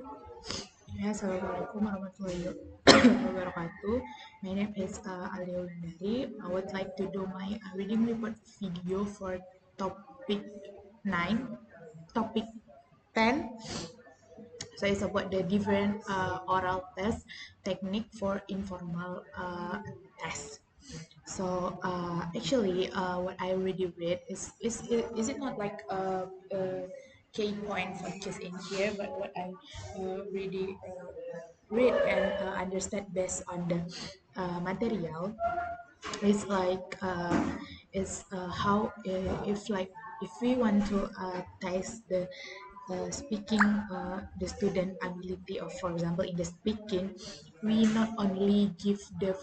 Ya, Assalamualaikum warahmatullahi wabarakatuh. My name is Alya Wulandari. I would like to do my reading report video for topic 9, topic 10. So it's about the different oral test technique for informal test. So actually, what I already read is it not like a key point for just in here, but what I really read and understand based on the material is like is how if we want to test the speaking the student ability of, for example, in the speaking, we not only give the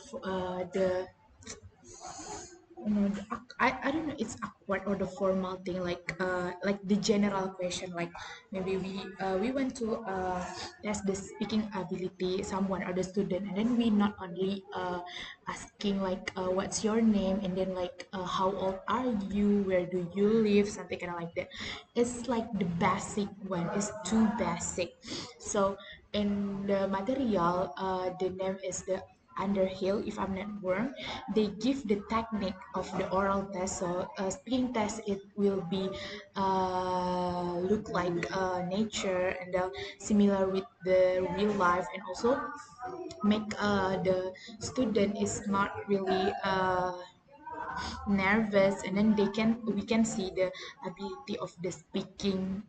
I don't know, it's awkward or the formal thing, like the general question, like maybe we want to test the speaking ability someone or the student, and then we not only asking like what's your name, and then like how old are you, where do you live, something kind of like that. It's like the basic one, is too basic. So in the material, the name is the Underhill, if I'm not wrong. They give the technique of the oral test. So speaking test, it will be look like nature, and similar with the real life, and also make the student is not really nervous, and then we can see the ability of the speaking,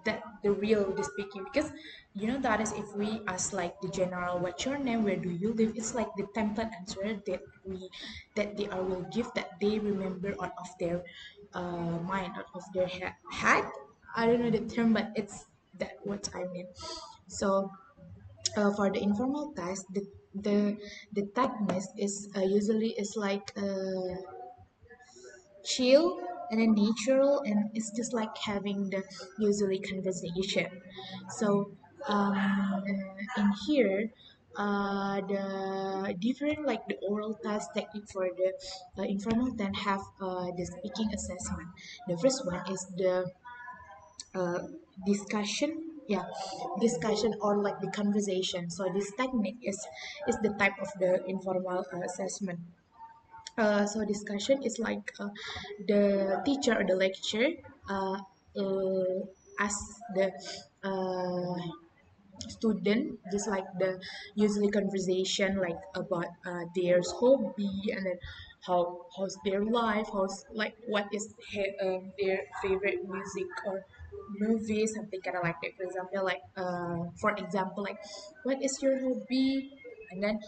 that the real the speaking, because that is, if we ask like the general, what's your name, where do you live, it's like the template answer that they are will give, that they remember out of their mind, out of their head. I don't know the term, but it's that what I mean. So for the informal test, the technique is usually is like chill and then natural, and it's just like having the usually conversation. So in here, the different like the oral test technique for the informal test have the speaking assessment. The first one is the uh, discussion, yeah, discussion or like the conversation. So this technique is the type of the informal assessment. So discussion is like the teacher or the lecturer uh, ask the uh, student, just like the usually conversation, like about their hobby, and then how's their life, how's like what is their favorite music or movie, something kind of like that. For example, like what is your hobby, and then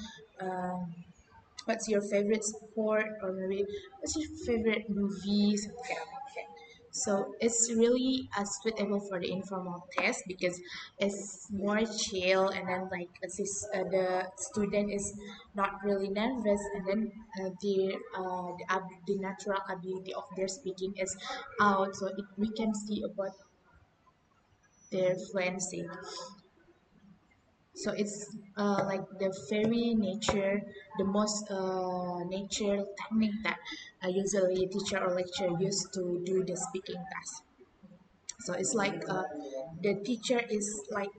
what's your favorite sport, or maybe what's your favorite movie, something kind of like that. So it's really suitable for the informal test because it's more chill, and then like the student is not really nervous, and then the natural ability of their speaking is out, so we can see about their fluency. So it's like the very nature, the most nature technique that usually teacher or lecturer use to do the speaking test. So it's like the teacher is like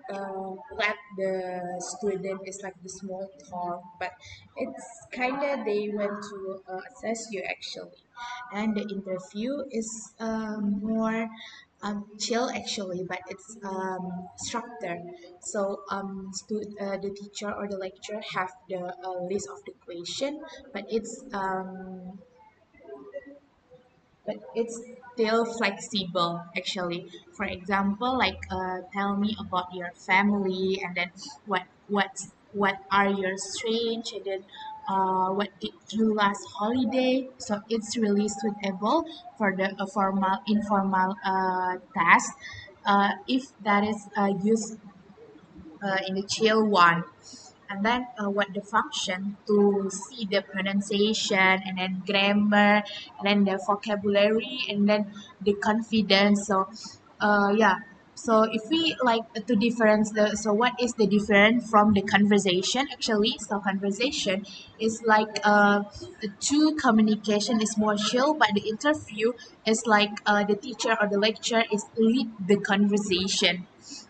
let the student is like the small talk, but it's kind of they want to assess you actually, and the interview is more chill actually, but it's structured. So the teacher or the lecturer have the list of the question, but it's still flexible actually. For example, like tell me about your family, and then what are your strengths, and then what did you last holiday. So it's really suitable for the formal informal task if that is used in the chill one. And then what the function to see the pronunciation, and then grammar, and then the vocabulary, and then the confidence. So yeah, So if we like to difference the, so what is the difference from the conversation actually? So conversation is like the two communication is more chill, but the interview is like the teacher or the lecturer is lead the conversation,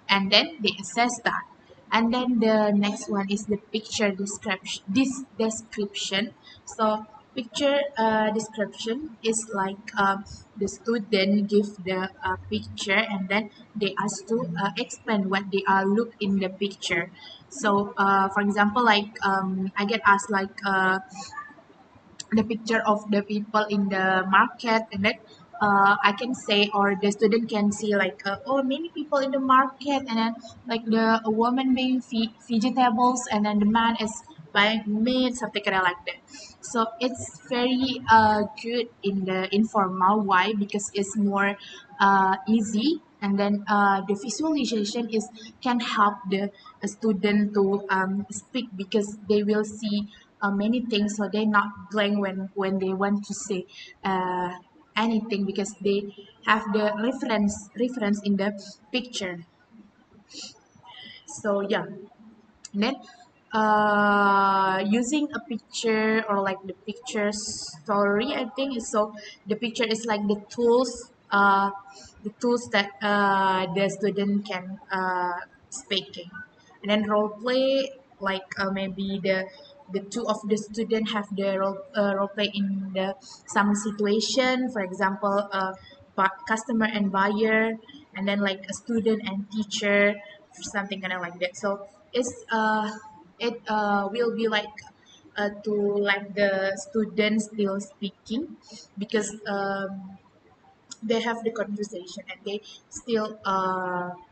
and then they assess that. And then the next one is the picture description. This description. So picture description is like the student give the picture, and then they ask to explain what they are look in the picture. So for example, like I get asked like the picture of the people in the market, and then I can say, or the student can see like oh, many people in the market, and then like the a woman being vegetables, and then the man is buying meat, something kind of like that. So it's very good in the informal. Why? Because it's more easy, and then the visualization is can help the student to speak, because they will see many things, so they're not blank when they want to say uh, anything, because they have the reference in the picture. So yeah, then using a picture, or like the picture story, I think is, so the picture is like the tools that the student can speaking. And then role play, like maybe the two of the student have the role play in the some situation, for example customer and buyer, and then like a student and teacher, something kind of like that. So it will be like to like the students still speaking, because they have the conversation, and they still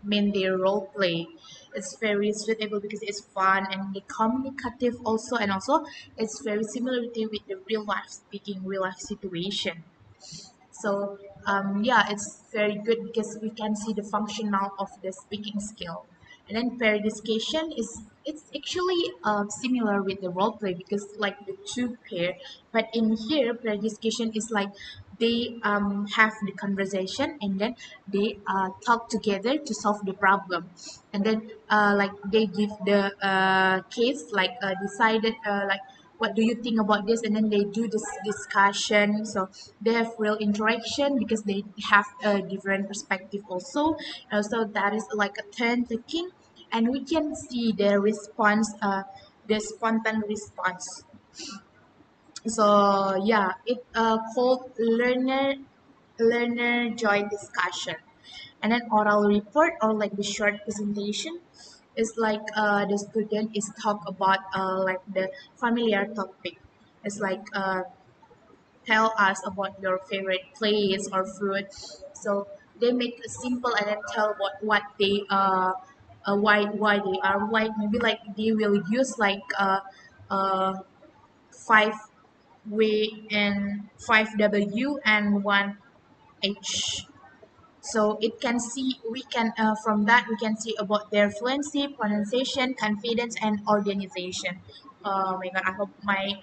mean their role play. It's very suitable because it's fun and the communicative also, and also it's very similar with the real life speaking, real life situation. So yeah, it's very good because we can see the functional of the speaking skill. And then pair discussion is, it's actually similar with the role play, because like the two pair, but in here pair discussion is like they have the conversation, and then they talk together to solve the problem, and then like they give the case, like decided like what do you think about this, and then they do this discussion. So they have real interaction because they have a different perspective also. So that is like a turn taking, and we can see their response, the spontaneous response. So yeah, it called learner joy discussion. And then oral report, or like the short presentation, is like the student is talk about like the familiar topic. It's like tell us about your favorite place or fruit. So they make it simple, and then tell what they why they are white. Maybe like they will use like uh five way and five W and one H. So it can see, we can from that we can see about their fluency, pronunciation, confidence, and organization. Oh my god! I hope my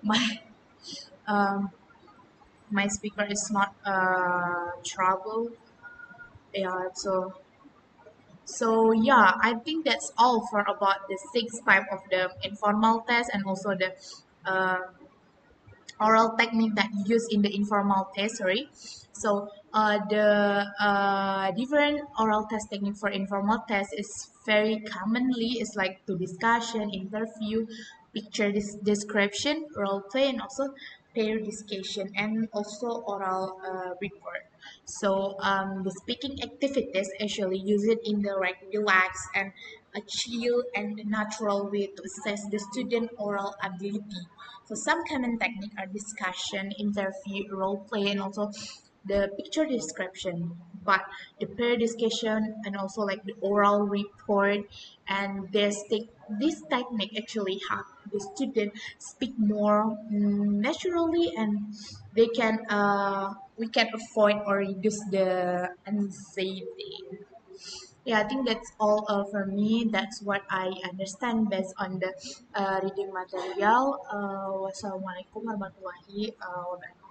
my um, my speaker is not trouble. Yeah. So yeah, I think that's all for about the six type of the informal test, and also the uh, oral technique that you use in the informal test. Sorry. So the different oral test technique for informal test is very commonly is like to discussion, interview, picture description, role play, and also pair discussion, and also oral report. So the speaking activities actually use it in the like relax and a chill and natural way to assess the student oral ability. So some common technique are discussion, interview, role play, and also the picture description. But the pair discussion, and also like the oral report, and this technique actually help the student speak more naturally, and they can we can avoid or reduce the anxiety. Yeah, I think that's all for me. That's what I understand based on the reading material. Wassalamualaikum warahmatullahi wabarakatuh.